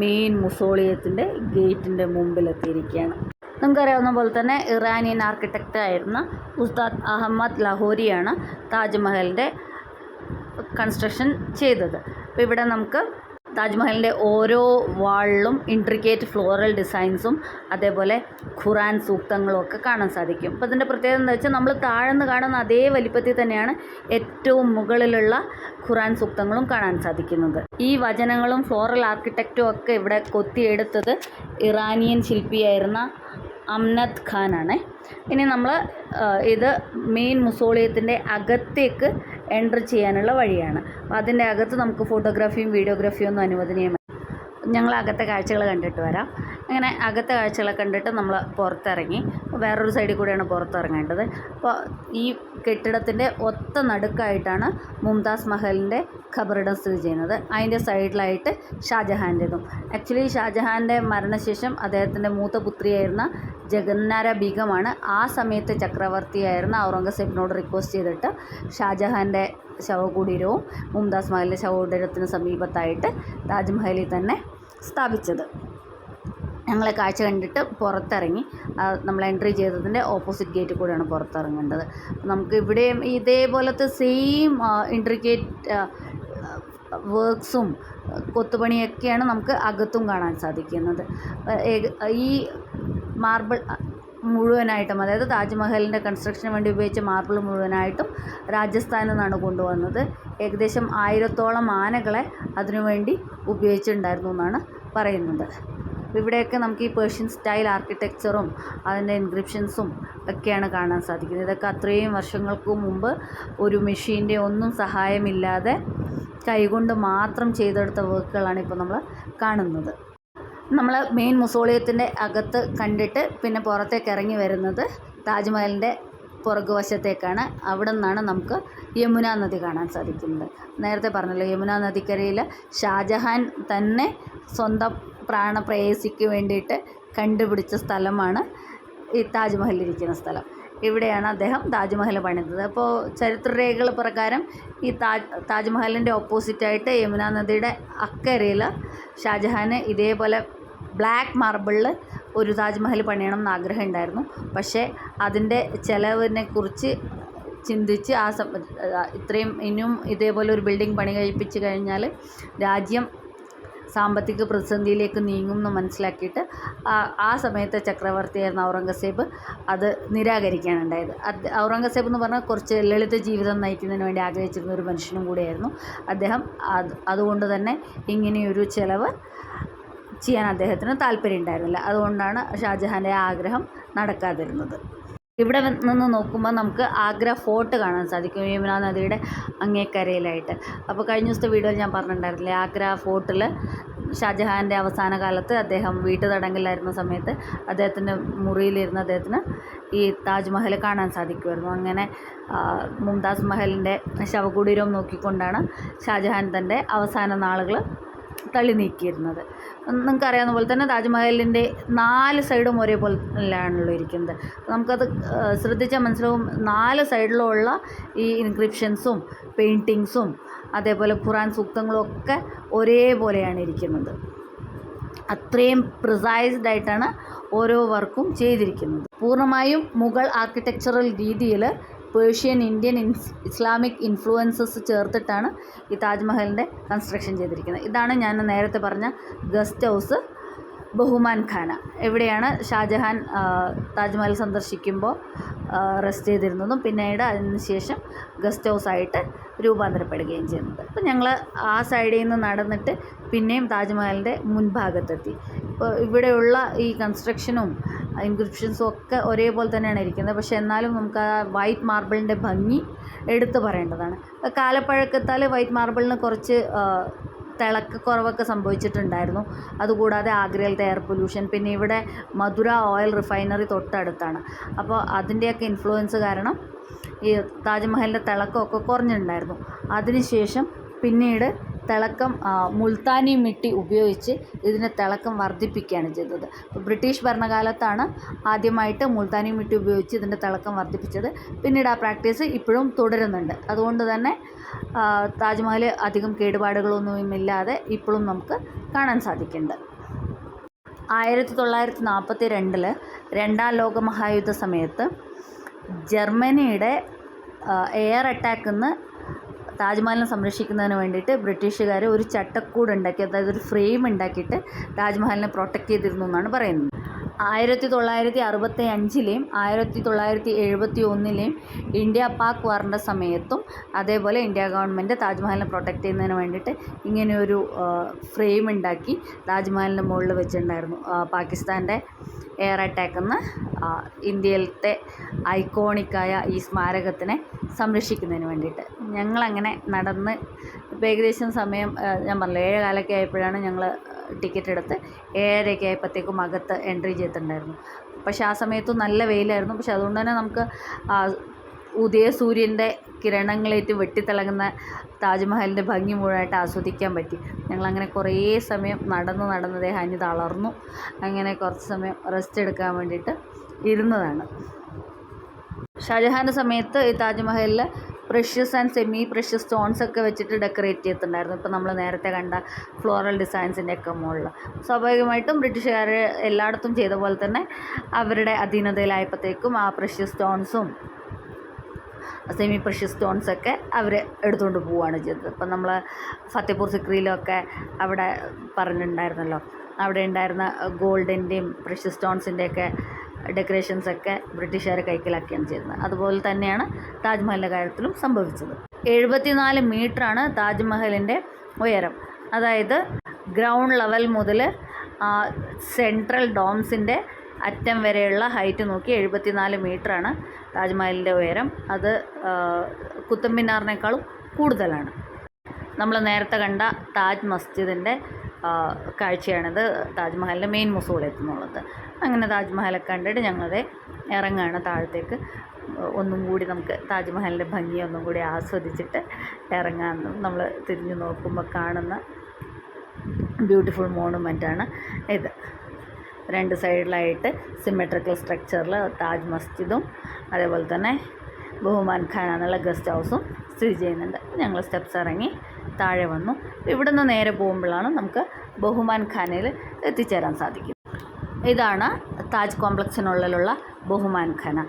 മെയിൻ മുസോളിയത്തിൻ്റെ ഗേറ്റിൻ്റെ മുമ്പിലെത്തിയിരിക്കുകയാണ്. നമുക്കറിയാവുന്ന പോലെ തന്നെ ഇറാനിയൻ ആർക്കിടെക്റ്റ് ആയിരുന്ന ഉസ്താദ് അഹമ്മദ് ലഹോരിയാണ് താജ്മഹലിൻ്റെ കൺസ്ട്രക്ഷൻ ചെയ്തത്. അപ്പോൾ ഇവിടെ നമുക്ക് താജ്മഹലിൻ്റെ ഓരോ വാളിലും ഇൻട്രിക്കേറ്റ് ഫ്ലോറൽ ഡിസൈൻസും അതേപോലെ ഖുറാൻ സൂക്തങ്ങളും ഒക്കെ കാണാൻ സാധിക്കും. അപ്പോൾ ഇതിൻ്റെ പ്രത്യേകത എന്താ വെച്ചാൽ നമ്മൾ താഴ്ന്ന് കാണുന്ന അതേ വലിപ്പത്തിൽ തന്നെയാണ് ഏറ്റവും മുകളിലുള്ള ഖുറാൻ സൂക്തങ്ങളും കാണാൻ സാധിക്കുന്നത്. ഈ വചനങ്ങളും ഫ്ലോറൽ ആർക്കിടെക്റ്റും ഒക്കെ ഇവിടെ കൊത്തിയെടുത്തത് ഇറാനിയൻ ശില്പിയായിരുന്ന അംനദ് ഖാനാണ്. ഇനി നമ്മൾ ഇത് മെയിൻ മുസോളിയത്തിൻ്റെ അകത്തേക്ക് എൻ്റർ ചെയ്യാനുള്ള വഴിയാണ്. അപ്പോൾ അതിൻ്റെ അകത്ത് നമുക്ക് ഫോട്ടോഗ്രാഫിയും വീഡിയോഗ്രാഫിയും ഒന്നും അനുവദനീയമാണ്. ഞങ്ങൾ അകത്തെ കാഴ്ചകൾ കണ്ടിട്ട് വരാം. അങ്ങനെ അകത്തെ കാഴ്ചകളെ കണ്ടിട്ട് നമ്മൾ പുറത്തിറങ്ങി വേറൊരു സൈഡിൽ കൂടെയാണ് പുറത്തിറങ്ങേണ്ടത്. അപ്പോൾ ഈ കെട്ടിടത്തിൻ്റെ ഒത്ത നടുക്കായിട്ടാണ് മുംതാസ് മഹലിൻ്റെ ഖബറിടം സ്ഥിതി ചെയ്യുന്നത്. അതിൻ്റെ സൈഡിലായിട്ട് ഷാജഹാൻ്റെതും. ആക്ച്വലി ഷാജഹാൻ്റെ മരണശേഷം അദ്ദേഹത്തിൻ്റെ മൂത്ത പുത്രിയായിരുന്ന ജഗന്നാര ബീഗമാണ് ആ സമയത്ത് ചക്രവർത്തിയായിരുന്ന ഔറംഗസേബിനോട് റിക്വസ്റ്റ് ചെയ്തിട്ട് ഷാജഹാൻ്റെ ശവകുടീരവും മുംതാസ് മഹലിൻ്റെ ശവകുടീരത്തിന് സമീപത്തായിട്ട് താജ്മഹലിൽ തന്നെ സ്ഥാപിച്ചത്. ഞങ്ങളെ കാഴ്ച കണ്ടിട്ട് പുറത്തിറങ്ങി നമ്മൾ എൻട്രി ചെയ്തതിൻ്റെ ഓപ്പോസിറ്റ് ഗേറ്റിൽ കൂടെയാണ് പുറത്തിറങ്ങേണ്ടത്. നമുക്ക് ഇവിടെയും ഇതേപോലത്തെ സെയിം ഇൻട്രിക്കേറ്റ് വർക്ക്സും കൊത്തുപണിയൊക്കെയാണ് നമുക്ക് അകത്തും കാണാൻ സാധിക്കുന്നത്. ഈ മാർബിൾ മുഴുവനായിട്ടും, അതായത് താജ്മഹലിൻ്റെ കൺസ്ട്രക്ഷന് വേണ്ടി ഉപയോഗിച്ച മാർബിൾ മുഴുവനായിട്ടും രാജസ്ഥാനിൽ നിന്നാണ് കൊണ്ടുവന്നത്. ഏകദേശം 1000ഓളം ആനകളെ അതിനുവേണ്ടി ഉപയോഗിച്ചിട്ടുണ്ടായിരുന്നു എന്നാണ് പറയുന്നത്. ഇവിടെയൊക്കെ നമുക്ക് ഈ പേർഷ്യൻ സ്റ്റൈൽ ആർക്കിടെക്ചറും അതിൻ്റെ ഇൻക്രിപ്ഷൻസും ഒക്കെയാണ് കാണാൻ സാധിക്കുന്നത്. ഇതൊക്കെ അത്രയും വർഷങ്ങൾക്ക് മുമ്പ് ഒരു മെഷീൻ്റെ ഒന്നും സഹായമില്ലാതെ കൈകൊണ്ട് മാത്രം ചെയ്തെടുത്ത വർക്കുകളാണ് ഇപ്പോൾ നമ്മൾ കാണുന്നത്. നമ്മൾ മെയിൻ മുസോളിയത്തിൻ്റെ അകത്ത് കണ്ടിട്ട് പിന്നെ പുറത്തേക്ക് ഇറങ്ങി വരുന്നത് താജ്മഹലിൻ്റെ പുറകുവശത്തേക്കാണ്. അവിടെ നിന്നാണ് നമുക്ക് യമുന നദി കാണാൻ സാധിക്കുന്നത്. നേരത്തെ പറഞ്ഞല്ലോ, യമുന നദിക്കരയിൽ ഷാജഹാൻ തന്നെ സ്വന്തം പ്രാണപ്രേയസിക്ക് വേണ്ടിയിട്ട് കണ്ടുപിടിച്ച സ്ഥലമാണ് ഈ താജ്മഹലിരിക്കുന്ന സ്ഥലം. ഇവിടെയാണ് അദ്ദേഹം താജ്മഹൽ പണിതത്. അപ്പോൾ ചരിത്രരേഖകൾ പ്രകാരം ഈ താജ്മഹലിൻ്റെ ഓപ്പോസിറ്റായിട്ട് യമുന നദിയുടെ അക്കരയിൽ ഷാജഹാന് ഇതേപോലെ ബ്ലാക്ക് മാർബിളിൽ ഒരു താജ്മഹൽ പണിയണം എന്ന് ആഗ്രഹം ഉണ്ടായിരുന്നു. പക്ഷേ അതിൻ്റെ ചിലവിനെക്കുറിച്ച് ചിന്തിച്ച് ഇത്രയും ഇനിയും ഇതേപോലെ ഒരു ബിൽഡിംഗ് പണി കഴിപ്പിച്ച് കഴിഞ്ഞാൽ രാജ്യം സാമ്പത്തിക പ്രതിസന്ധിയിലേക്ക് നീങ്ങും എന്ന് മനസ്സിലാക്കിയിട്ട് ആ സമയത്തെ ചക്രവർത്തിയായിരുന്ന ഔറംഗസേബ് അത് നിരാകരിക്കുകയാണുണ്ടായത്. ഔറംഗസേബ് എന്ന് പറഞ്ഞാൽ കുറച്ച് ലളിത ജീവിതം നയിക്കുന്നതിന് വേണ്ടി ആഗ്രഹിച്ചിരുന്ന ഒരു മനുഷ്യനും കൂടിയായിരുന്നു അദ്ദേഹം. അതുകൊണ്ട് തന്നെ ഇങ്ങനെയൊരു ചിലവ് ചെയ്യാൻ അദ്ദേഹത്തിന് താല്പര്യം ഉണ്ടായിരുന്നില്ല. അതുകൊണ്ടാണ് ഷാജഹാൻ്റെ ആഗ്രഹം നടക്കാതിരുന്നത്. ഇവിടെ നിന്ന് നോക്കുമ്പോൾ നമുക്ക് ആഗ്ര ഫോർട്ട് കാണാൻ സാധിക്കും, യമുന നദിയുടെ അങ്ങേക്കരയിലായിട്ട്. അപ്പോൾ കഴിഞ്ഞ ദിവസത്തെ വീഡിയോയിൽ ഞാൻ പറഞ്ഞിട്ടുണ്ടായിരുന്നില്ലേ, ആഗ്ര ഫോർട്ടിൽ ഷാജഹാൻ്റെ അവസാന കാലത്ത് അദ്ദേഹം വീട്ടുതടങ്കലിലായിരുന്ന സമയത്ത് അദ്ദേഹത്തിൻ്റെ മുറിയിലിരുന്ന് അദ്ദേഹത്തിന് ഈ താജ്മഹൽ കാണാൻ സാധിക്കുമായിരുന്നു. അങ്ങനെ മുംതാസ് മഹലിൻ്റെ ശവകുടീരം നോക്കിക്കൊണ്ടാണ് ഷാജഹാൻ തൻ്റെ അവസാന നാളുകൾ തള്ളി നീക്കിയിരുന്നത്. നിങ്ങൾക്കറിയാവുന്ന പോലെ തന്നെ താജ്മഹലിൻ്റെ 4 സൈഡും ഒരേപോലെയാണല്ലോ ഇരിക്കുന്നത്. നമുക്കത് ശ്രദ്ധിച്ചാൽ മനസ്സിലാവും, 4 സൈഡിലുള്ള ഈ ഇൻക്രിപ്ഷൻസും പെയിൻറ്റിങ്സും അതേപോലെ ഖുറാൻ സൂക്തങ്ങളും ഒക്കെ ഒരേപോലെയാണ് ഇരിക്കുന്നത്. അത്രയും പ്രിസൈസ്ഡ് ആയിട്ടാണ് ഓരോ വർക്കും ചെയ്തിരിക്കുന്നത്. പൂർണ്ണമായും മുഗൾ ആർക്കിടെക്ചറൽ രീതിയിൽ പേർഷ്യൻ, ഇന്ത്യൻ, ഇസ്ലാമിക് ഇൻഫ്ലുവൻസസ് ചേർത്തിട്ടാണ് ഈ താജ്മഹലിൻ്റെ കൺസ്ട്രക്ഷൻ ചെയ്തിരിക്കുന്നത്. ഇതാണ് ഞാൻ നേരത്തെ പറഞ്ഞ ഗസ്റ്റ് ഹൗസ് ബഹുമാൻ ഖാന. എവിടെയാണ് ഷാജഹാൻ താജ്മഹൽ സന്ദർശിക്കുമ്പോൾ റെസ്റ്റ് ചെയ്തിരുന്നതും പിന്നീട് അതിനുശേഷം ഗസ്റ്റ് ഹൗസായിട്ട് രൂപാന്തരപ്പെടുകയും ചെയ്യുന്നത്. അപ്പോൾ ഞങ്ങൾ ആ സൈഡിൽ നിന്ന് നടന്നിട്ട് പിന്നെയും താജ്മഹലിൻ്റെ മുൻഭാഗത്തെത്തി. ഇപ്പോൾ ഇവിടെയുള്ള ഈ കൺസ്ട്രക്ഷനും ഇൻക്രിപ്ഷൻസും ഒക്കെ ഒരേപോലെ തന്നെയാണ് ഇരിക്കുന്നത്. പക്ഷേ എന്നാലും നമുക്ക് ആ വൈറ്റ് മാർബിളിൻ്റെ ഭംഗി എടുത്തു പറയേണ്ടതാണ്. കാലപ്പഴക്കത്താൽ വൈറ്റ് മാർബിളിന് കുറച്ച് തിളക്കക്കുറവൊക്കെ സംഭവിച്ചിട്ടുണ്ടായിരുന്നു. അതുകൂടാതെ ആഗ്രയിലത്തെ എയർ പൊല്യൂഷൻ, പിന്നെ ഇവിടെ മധുര ഓയിൽ റിഫൈനറി തൊട്ടടുത്താണ്. അപ്പോൾ അതിൻ്റെയൊക്കെ ഇൻഫ്ലുവൻസ് കാരണം ഈ താജ്മഹലിൻ്റെ തിളക്കമൊക്കെ കുറഞ്ഞിട്ടുണ്ടായിരുന്നു. അതിനുശേഷം പിന്നീട് തിളക്കം മുൾത്താനി മിട്ടി ഉപയോഗിച്ച് ഇതിൻ്റെ തിളക്കം വർദ്ധിപ്പിക്കുകയാണ് ചെയ്തത്. ബ്രിട്ടീഷ് ഭരണകാലത്താണ് ആദ്യമായിട്ട് മുൾത്താനി മിട്ടി ഉപയോഗിച്ച് ഇതിൻ്റെ തിളക്കം വർദ്ധിപ്പിച്ചത്. പിന്നീട് ആ പ്രാക്ടീസ് ഇപ്പോഴും തുടരുന്നുണ്ട്. അതുകൊണ്ട് തന്നെ താജ്മഹൽ അധികം കേടുപാടുകളൊന്നുമില്ലാതെ ഇപ്പോഴും നമുക്ക് കാണാൻ സാധിക്കുന്നുണ്ട്. 1942 രണ്ടാം ലോക മഹായുദ്ധ സമയത്ത് ജർമ്മനിയുടെ എയർ അറ്റാക്കിൽ നിന്ന് താജ്മഹലിനെ സംരക്ഷിക്കുന്നതിന് വേണ്ടിയിട്ട് ബ്രിട്ടീഷുകാർ ഒരു ചട്ടക്കൂട് ഉണ്ടാക്കി, അതായത് ഒരു ഫ്രെയിം ഉണ്ടാക്കിയിട്ട് താജ്മഹലിനെ പ്രൊട്ടക്റ്റ് ചെയ്തിരുന്നു എന്നാണ് പറയുന്നത്. 1965-ലെയും 1971-ലെയും ഇന്ത്യ പാക് വാറിൻ്റെ സമയത്തും അതേപോലെ ഇന്ത്യ ഗവൺമെൻറ് താജ്മഹലിനെ പ്രൊട്ടക്റ്റ് ചെയ്യുന്നതിന് വേണ്ടിയിട്ട് ഇങ്ങനെയൊരു ഫ്രെയിം ഉണ്ടാക്കി താജ്മഹലിൻ്റെ മുകളിൽ വെച്ചിട്ടുണ്ടായിരുന്നു. പാകിസ്ഥാൻ്റെ എയർ അറ്റാക്കിൽ നിന്ന് ഇന്ത്യയിലത്തെ ഐക്കോണിക്കായ ഈ സ്മാരകത്തിനെ സംരക്ഷിക്കുന്നതിന് വേണ്ടിയിട്ട് ഞങ്ങളങ്ങനെ നടന്ന് ഇപ്പോൾ ഏകദേശം സമയം ഞാൻ പറഞ്ഞില്ല 7 കാലൊക്കെ ആയപ്പോഴാണ് ഞങ്ങൾ ടിക്കറ്റ് എടുത്ത് 7:30 ആയപ്പോഴത്തേക്കും അകത്ത് എൻട്രി ചെയ്തിട്ടുണ്ടായിരുന്നു. പക്ഷേ ആ സമയത്തും നല്ല വെയിലായിരുന്നു. പക്ഷെ അതുകൊണ്ട് തന്നെ നമുക്ക് ഉദയസൂര്യൻ്റെ കിരണങ്ങളേറ്റ് വെട്ടിത്തിളങ്ങുന്ന താജ്മഹലിൻ്റെ ഭംഗി മുഴുവനായിട്ട് ആസ്വദിക്കാൻ പറ്റി. ഞങ്ങളങ്ങനെ കുറേ സമയം നടന്ന് ഹനി തളർന്നു. അങ്ങനെ കുറച്ച് സമയം റെസ്റ്റ് എടുക്കാൻ വേണ്ടിയിട്ട് ഇരുന്നതാണ്. ഷാജഹാൻ്റെ സമയത്ത് ഈ താജ്മഹലിൽ precious and semi precious stones ഒക്കെ വെച്ചിട്ട് ഡെക്കറേറ്റ് ചെയ്തിട്ടുണ്ടായിരുന്നു. ഇപ്പോൾ നമ്മൾ നേരത്തെ കണ്ട ഫ്ലോറൽ ഡിസൈൻസിൻ്റെ ഒക്കെ മുകളിൽ സ്വാഭാവികമായിട്ടും ബ്രിട്ടീഷുകാർ എല്ലായിടത്തും ചെയ്ത പോലെ തന്നെ അവരുടെ അധീനതയിലായപ്പോഴത്തേക്കും ആ പ്രഷ്യസ് സ്റ്റോൺസും സെമി പ്രഷ്യസ് സ്റ്റോൺസൊക്കെ അവർ എടുത്തുകൊണ്ട് പോവുകയാണ് ചെയ്തത്. ഇപ്പം നമ്മൾ ഫത്തേപൂർ സിക്രിയിലൊക്കെ അവിടെ പറഞ്ഞിട്ടുണ്ടായിരുന്നല്ലോ, അവിടെ ഉണ്ടായിരുന്ന ഗോൾഡിൻ്റെയും പ്രഷ്യസ് സ്റ്റോൺസിൻ്റെയൊക്കെ ഡെക്കറേഷൻസൊക്കെ ബ്രിട്ടീഷുകാർ കൈക്കലാക്കുകയാണ് ചെയ്യുന്നത്. അതുപോലെ തന്നെയാണ് താജ്മഹലിൻ്റെ കാര്യത്തിലും സംഭവിച്ചത്. 74 മീറ്ററാണ് താജ്മഹലിൻ്റെ ഉയരം. അതായത് ഗ്രൗണ്ട് ലെവൽ മുതൽ സെൻട്രൽ ഡോംസിൻ്റെ അറ്റം വരെയുള്ള ഹൈറ്റ് നോക്കി 74 മീറ്ററാണ് താജ്മഹലിൻ്റെ ഉയരം. അത് കുത്തബ് മിനാറിനേക്കാളും കൂടുതലാണ്. നമ്മൾ നേരത്തെ കണ്ട താജ് മസ്ജിദിൻ്റെ കാഴ്ചയാണിത്, താജ്മഹലിൻ്റെ മെയിൻ മൊസൂളെത്തുന്നുള്ളത്. അങ്ങനെ താജ്മഹലൊക്കെ കണ്ടിട്ട് ഞങ്ങളത് ഇറങ്ങുകയാണ് താഴത്തേക്ക്. ഒന്നും കൂടി നമുക്ക് താജ്മഹലിൻ്റെ ഭംഗി ഒന്നും കൂടി ആസ്വദിച്ചിട്ട് ഇറങ്ങാമെന്ന് നമ്മൾ തിരിഞ്ഞു നോക്കുമ്പോൾ കാണുന്ന ബ്യൂട്ടിഫുൾ മോണുമെൻ്റാണ് ഇത്. 2 സൈഡിലായിട്ട് സിമെട്രിക്കൽ സ്ട്രക്ചറിൽ താജ് മസ്ജിദും അതേപോലെ തന്നെ ബഹുമാൻ ഖാന എന്നുള്ള ഗസ്റ്റ് ഹൗസും സ്ഥിതി ചെയ്യുന്നുണ്ട്. ഞങ്ങൾ സ്റ്റെപ്സ് ഇറങ്ങി താഴെ വന്നു. ഇവിടെ നിന്ന് നേരെ പോകുമ്പോഴാണ് നമുക്ക് ബഹുമാൻ ഖാനയിൽ എത്തിച്ചേരാൻ സാധിക്കും. ഇതാണ് താജ് കോംപ്ലക്സിനുള്ളിലുള്ള ബഹുമാൻ ഖാന.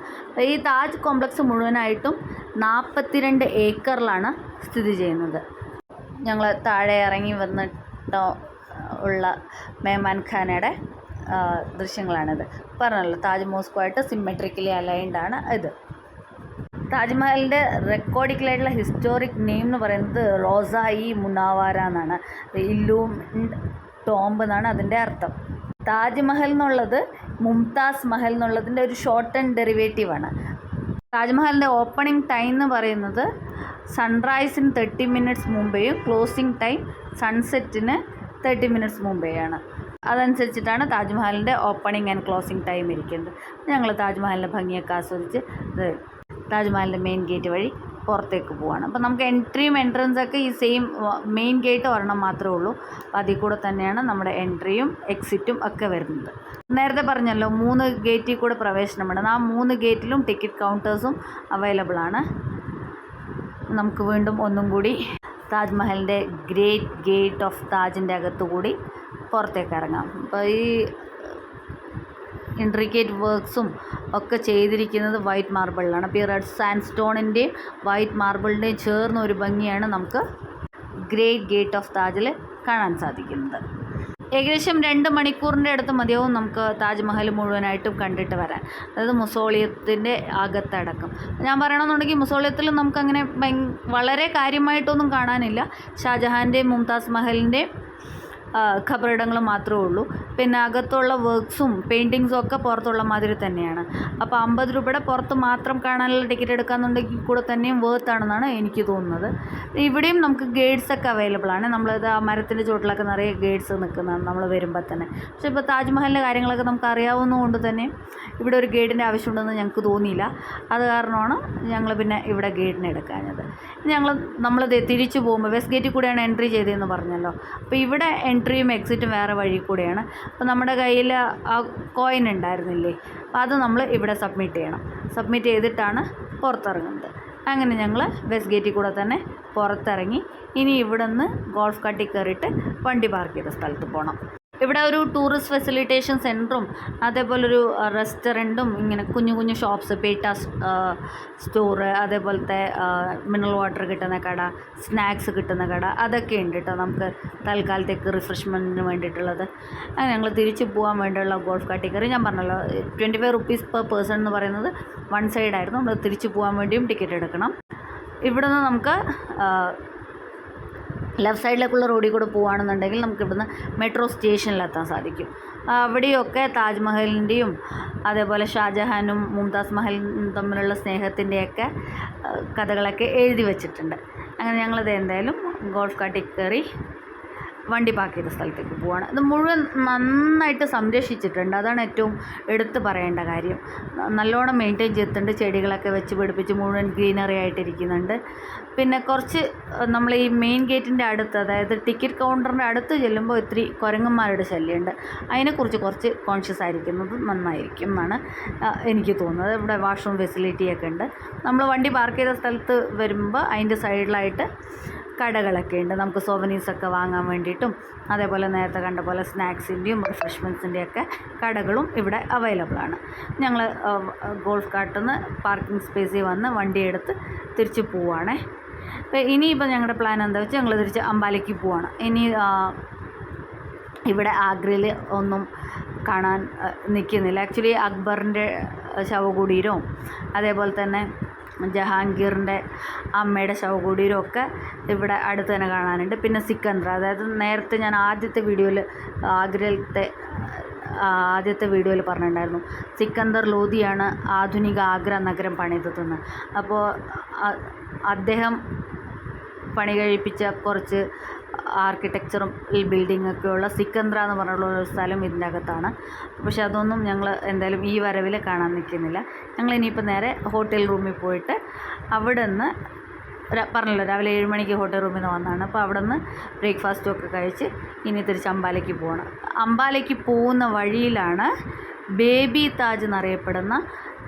ഈ താജ് കോംപ്ലക്സ് മുഴുവനായിട്ടും 42 ഏക്കറിലാണ് സ്ഥിതി ചെയ്യുന്നത്. ഞങ്ങൾ താഴെ ഇറങ്ങി വന്നിട്ട് ഉള്ള മേമാൻ ഖാനയുടെ ദൃശ്യങ്ങളാണിത്. പറഞ്ഞല്ലോ, താജ് മോസ്കുമായിട്ട് സിമെട്രിക്കലി അലൈൻഡ് ആണ് ഇത്. താജ്മഹലിൻ്റെ റെക്കോർഡിക്കലായിട്ടുള്ള ഹിസ്റ്റോറിക് നെയിം എന്ന് പറയുന്നത് റോസ-ഇ മുനാവറ എന്നാണ്. ഇല്ലൂമിൻഡ് ടോംബ് എന്നാണ് അതിൻ്റെ അർത്ഥം. താജ്മഹൽ എന്നുള്ളത് മുംതാസ് മഹൽ എന്നുള്ളതിൻ്റെ ഒരു ഷോർട്ട് ആൻഡ് ഡെറിവേറ്റീവാണ്. താജ്മഹലിൻ്റെ ഓപ്പണിംഗ് ടൈം എന്ന് പറയുന്നത് സൺറൈസിന് 30 മിനിറ്റ്സ് മുമ്പേയും ക്ലോസിംഗ് ടൈം സൺസെറ്റിന് 30 മിനിറ്റ്സ് മുമ്പേയാണ്. അതനുസരിച്ചിട്ടാണ് താജ്മഹലിൻ്റെ ഓപ്പണിംഗ് ആൻഡ് ക്ലോസിംഗ് ടൈം ഇരിക്കുന്നത്. ഞങ്ങൾ താജ്മഹലിൻ്റെ ഭംഗിയൊക്കെ ആസ്വദിച്ച് താജ്മഹലിൻ്റെ മെയിൻ ഗേറ്റ് വഴി പുറത്തേക്ക് പോവാണ്. അപ്പോൾ നമുക്ക് എൻട്രിയും എൻട്രൻസൊക്കെ ഈ സെയിം മെയിൻ ഗേറ്റ് ഒരെണ്ണം മാത്രമേ ഉള്ളൂ. അപ്പോൾ അതിൽ കൂടെ തന്നെയാണ് നമ്മുടെ എൻട്രിയും എക്സിറ്റും ഒക്കെ വരുന്നത്. നേരത്തെ പറഞ്ഞല്ലോ 3 ഗേറ്റിൽ കൂടെ പ്രവേശനമുണ്ട്. ആ 3 ഗേറ്റിലും ടിക്കറ്റ് കൗണ്ടേഴ്സും അവൈലബിൾ ആണ്. നമുക്ക് വീണ്ടും ഒന്നും കൂടി താജ്മഹലിൻ്റെ ഗ്രേറ്റ് ഗേറ്റ് ഓഫ് താജിൻ്റെ അകത്തുകൂടി പുറത്തേക്ക് ഇറങ്ങാം. അപ്പോൾ ഈ ഇൻട്രിക്കേറ്റ് വർക്ക്സും ഒക്കെ ചെയ്തിരിക്കുന്നത് വൈറ്റ് മാർബിളിലാണ്. അപ്പോൾ ഈ റെഡ് സാൻഡ് സ്റ്റോണിൻ്റെയും വൈറ്റ് മാർബിളിൻ്റെയും ചേർന്ന ഒരു ഭംഗിയാണ് നമുക്ക് ഗ്രേറ്റ് ഗേറ്റ് ഓഫ് താജിൽ കാണാൻ സാധിക്കുന്നത്. ഏകദേശം 2 മണിക്കൂറിൻ്റെ അടുത്ത് മതിയാവും നമുക്ക് താജ്മഹൽ മുഴുവനായിട്ടും കണ്ടിട്ട് വരാൻ. അതായത് മുസോളിയത്തിൻ്റെ അകത്തടക്കം. ഞാൻ പറയണമെന്നുണ്ടെങ്കിൽ മുസോളിയത്തിൽ നമുക്കങ്ങനെ വളരെ കാര്യമായിട്ടൊന്നും കാണാനില്ല. ഷാജഹാൻ്റെയും മുംതാസ് മഹലിൻ്റെയും ഖബറിടങ്ങൾ മാത്രമേ ഉള്ളൂ. പിന്നെ അകത്തുള്ള വർക്ക്സും പെയിൻറ്റിങ്സും ഒക്കെ പുറത്തുള്ള മാതിരി തന്നെയാണ്. അപ്പോൾ 50 രൂപയുടെ പുറത്ത് മാത്രം കാണാനുള്ള ടിക്കറ്റ് എടുക്കാമെന്നുണ്ടെങ്കിൽ കൂടെ തന്നെയും വേർത്താണെന്നാണ് എനിക്ക് തോന്നുന്നത്. ഇവിടെയും നമുക്ക് ഗൈഡ്സൊക്കെ അവൈലബിൾ ആണ്. നമ്മളിത് ആ മരത്തിൻ്റെ ചുവട്ടിലൊക്കെ നിറയെ ഗൈഡ്സ് നിൽക്കുന്നതാണ് നമ്മൾ വരുമ്പോൾ തന്നെ. പക്ഷേ ഇപ്പോൾ താജ്മഹലിൻ്റെ കാര്യങ്ങളൊക്കെ നമുക്ക് അറിയാവുന്നതുകൊണ്ട് തന്നെ ഇവിടെ ഒരു ഗൈഡിൻ്റെ ആവശ്യമുണ്ടെന്ന് ഞങ്ങൾക്ക് തോന്നിയില്ല. അത് കാരണമാണ് ഞങ്ങൾ പിന്നെ ഇവിടെ ഗൈഡിനെ എടുക്കാഞ്ഞത്. നമ്മളത് തിരിച്ചു പോകുമ്പോൾ വെസ്റ്റ് ഗേറ്റിൽ കൂടെയാണ് എൻട്രി ചെയ്തതെന്ന് പറഞ്ഞല്ലോ. അപ്പോൾ ഇവിടെ എൻട്രിയും എക്സിറ്റും വേറെ വഴി കൂടെയാണ്. അപ്പോൾ നമ്മുടെ കയ്യിൽ ആ കോയിൻ ഉണ്ടായിരുന്നില്ലേ, അപ്പോൾ അത് നമ്മൾ ഇവിടെ സബ്മിറ്റ് ചെയ്യണം. സബ്മിറ്റ് ചെയ്തിട്ടാണ് പുറത്തിറങ്ങുന്നത്. അങ്ങനെ ഞങ്ങൾ വെസ്റ്റ് ഗേറ്റിൽ കൂടെ തന്നെ പുറത്തിറങ്ങി. ഇനി ഇവിടെ നിന്ന് ഗോൾഫ് കാർട്ടിൽ കയറിയിട്ട് വണ്ടി പാർക്ക് ചെയ്ത സ്ഥലത്ത് പോകണം. ഇവിടെ ഒരു ടൂറിസ്റ്റ് ഫെസിലിറ്റേഷൻ സെൻറ്ററും അതേപോലൊരു റെസ്റ്റോറൻറ്റും ഇങ്ങനെ കുഞ്ഞു കുഞ്ഞു ഷോപ്സ്, പേട്ട സ്റ്റോറ്, അതേപോലത്തെ മിനറൽ വാട്ടർ കിട്ടുന്ന കട, സ്നാക്സ് കിട്ടുന്ന കട, അതൊക്കെ ഉണ്ട് കേട്ടോ നമുക്ക് തൽക്കാലത്തേക്ക് റിഫ്രഷ്മെൻറ്റിന് വേണ്ടിയിട്ടുള്ളത്. അങ്ങനെ ഞങ്ങൾ തിരിച്ച് പോകാൻ വേണ്ടിയുള്ള ഗോൾഫ് കാർട്ടിൽ കയറി. ഞാൻ പറഞ്ഞല്ലോ 25 റുപ്പീസ് പെർ പേഴ്സൺ എന്ന് പറയുന്നത് വൺ സൈഡായിരുന്നു. നമ്മൾ തിരിച്ച് പോകാൻ വേണ്ടിയും ടിക്കറ്റ് എടുക്കണം. ഇവിടെ നിന്ന് നമുക്ക് ലെഫ്റ്റ് സൈഡിലേക്കുള്ള റോഡിൽ കൂടെ പോവുകയാണെന്നുണ്ടെങ്കിൽ നമുക്ക് ഇവിടുന്ന് മെട്രോ സ്റ്റേഷനിലെത്താൻ സാധിക്കും. അവിടെയൊക്കെ താജ്മഹലിൻ്റെയും അതേപോലെ ഷാജഹാനും മുംതാസ് മഹലും തമ്മിലുള്ള സ്നേഹത്തിൻ്റെയൊക്കെ കഥകളൊക്കെ എഴുതി വച്ചിട്ടുണ്ട്. അങ്ങനെ ഞങ്ങളത് എന്തായാലും ഗോൾഫ് കാർട്ടിൽ കയറി വണ്ടി പാർക്ക് ചെയ്ത സ്ഥലത്തേക്ക് പോവാണ്. ഇത് മുഴുവൻ നന്നായിട്ട് സംരക്ഷിച്ചിട്ടുണ്ട്. അതാണ് ഏറ്റവും എടുത്ത് പറയേണ്ട കാര്യം. നല്ലോണം മെയിൻറ്റെയിൻ ചെയ്തിട്ടുണ്ട്. ചെടികളൊക്കെ വെച്ച് പിടിപ്പിച്ച് മുഴുവൻ ഗ്രീനറി ആയിട്ടിരിക്കുന്നുണ്ട്. പിന്നെ കുറച്ച് നമ്മൾ ഈ മെയിൻ ഗേറ്റിൻ്റെ അടുത്ത്, അതായത് ടിക്കറ്റ് കൗണ്ടറിൻ്റെ അടുത്ത് ചെല്ലുമ്പോൾ ഇത്തിരി കുരങ്ങന്മാരുടെ ശല്യമുണ്ട്. അതിനെക്കുറിച്ച് കുറച്ച് കോൺഷ്യസ് ആയിരിക്കുന്നത് നന്നായിരിക്കും എന്നാണ് എനിക്ക് തോന്നുന്നത്. ഇവിടെ വാഷ്റൂം ഫെസിലിറ്റിയൊക്കെ ഉണ്ട്. നമ്മൾ വണ്ടി പാർക്ക് ചെയ്ത സ്ഥലത്ത് വരുമ്പോൾ അതിൻ്റെ സൈഡിലായിട്ട് കടകളൊക്കെ ഉണ്ട്. നമുക്ക് സോവനീഴ്സൊക്കെ വാങ്ങാൻ വേണ്ടിയിട്ടും അതേപോലെ നേരത്തെ കണ്ട പോലെ സ്നാക്സിൻ്റെയും റിഫ്രഷ്മെൻറ്റ്സിൻ്റെയൊക്കെ കടകളും ഇവിടെ അവൈലബിൾ ആണ്. ഞങ്ങൾ ഗോൾഫ് കാർട്ടിൽ നിന്ന് പാർക്കിംഗ് സ്പേസിൽ വന്ന് വണ്ടിയെടുത്ത് തിരിച്ച് പോവുകയാണേ. അപ്പോൾ ഇനിയിപ്പോൾ ഞങ്ങളുടെ പ്ലാൻ എന്താ വെച്ചാൽ ഞങ്ങൾ തിരിച്ച് അംബാലയ്ക്ക് പോവുകയാണ്. ഇനി ഇവിടെ ആഗ്രയിൽ ഒന്നും കാണാൻ നിൽക്കുന്നില്ല. ആക്ച്വലി അക്ബറിൻ്റെ ശവകുടീരവും അതേപോലെ തന്നെ ജഹാംഗീറിൻ്റെ അമ്മയുടെ ശവകുടീരം ഒക്കെ ഇവിടെ അടുത്ത് തന്നെ കാണാനുണ്ട്. പിന്നെ സിക്കന്ദർ, അതായത് നേരത്തെ ഞാൻ ആദ്യത്തെ വീഡിയോയിൽ പറഞ്ഞിട്ടുണ്ടായിരുന്നു, സിക്കന്ദർ ലോധിയാണ് ആധുനിക ആഗ്ര നഗരം പണിതതെന്ന്. അപ്പോൾ അദ്ദേഹം പണി കഴിപ്പിച്ച കുറച്ച് ആർക്കിടെക്ചറും ബിൽഡിങ്ങൊക്കെയുള്ള സിക്കന്ദർ എന്ന് പറഞ്ഞുള്ള ഒരു സ്ഥലം ഇതിൻ്റെ അകത്താണ്. പക്ഷെ അതൊന്നും ഞങ്ങൾ എന്തായാലും ഈ വരവിൽ കാണാൻ നിൽക്കുന്നില്ല. ഞങ്ങൾ ഇനിയിപ്പോൾ നേരെ ഹോട്ടൽ റൂമിൽ പോയിട്ട് അവിടെ നിന്ന് പറഞ്ഞല്ലോ രാവിലെ 7 മണിക്ക് ഹോട്ടൽ റൂമിൽ നിന്ന് വന്നതാണ്. അപ്പോൾ അവിടെ നിന്ന് ബ്രേക്ക്ഫാസ്റ്റും ഒക്കെ കഴിച്ച് ഇനി തിരിച്ച് അംബാലയ്ക്ക് പോകണം. അംബാലയ്ക്ക് പോകുന്ന വഴിയിലാണ് ബേബി താജ് എന്നറിയപ്പെടുന്ന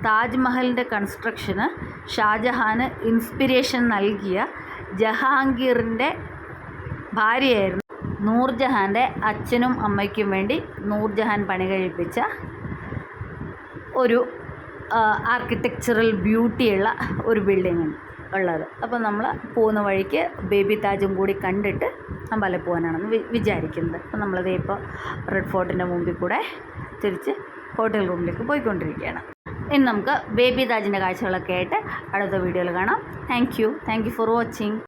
താജ്മഹലിൻ്റെ കൺസ്ട്രക്ഷന് ഷാജഹാന് ഇൻസ്പിരേഷൻ നൽകിയ ജഹാംഗീറിൻ്റെ ഭാര്യയായിരുന്നു. നൂർജഹാൻ്റെ അച്ഛനും അമ്മയ്ക്കും വേണ്ടി നൂർജഹാൻ പണി കഴിപ്പിച്ച ഒരു ആർക്കിടെക്ചറൽ ബ്യൂട്ടിയുള്ള ഒരു ബിൽഡിംഗ് ഉള്ളത്. അപ്പോൾ നമ്മൾ പോകുന്ന വഴിക്ക് ബേബി താജും കൂടി കണ്ടിട്ട് അമ്പലം പോകാനാണെന്ന് വിചാരിക്കുന്നത്. അപ്പോൾ നമ്മളിതേ ഇപ്പോൾ റെഡ് ഫോർട്ടിൻ്റെ മുമ്പിൽ കൂടെ തിരിച്ച് ഹോട്ടൽ റൂമിലേക്ക് പോയിക്കൊണ്ടിരിക്കുകയാണ്. ഇനി നമുക്ക് ബേബി താജിൻ്റെ കാഴ്ചകളൊക്കെ ആയിട്ട് അടുത്ത വീഡിയോയിൽ കാണാം. Thank you for watching.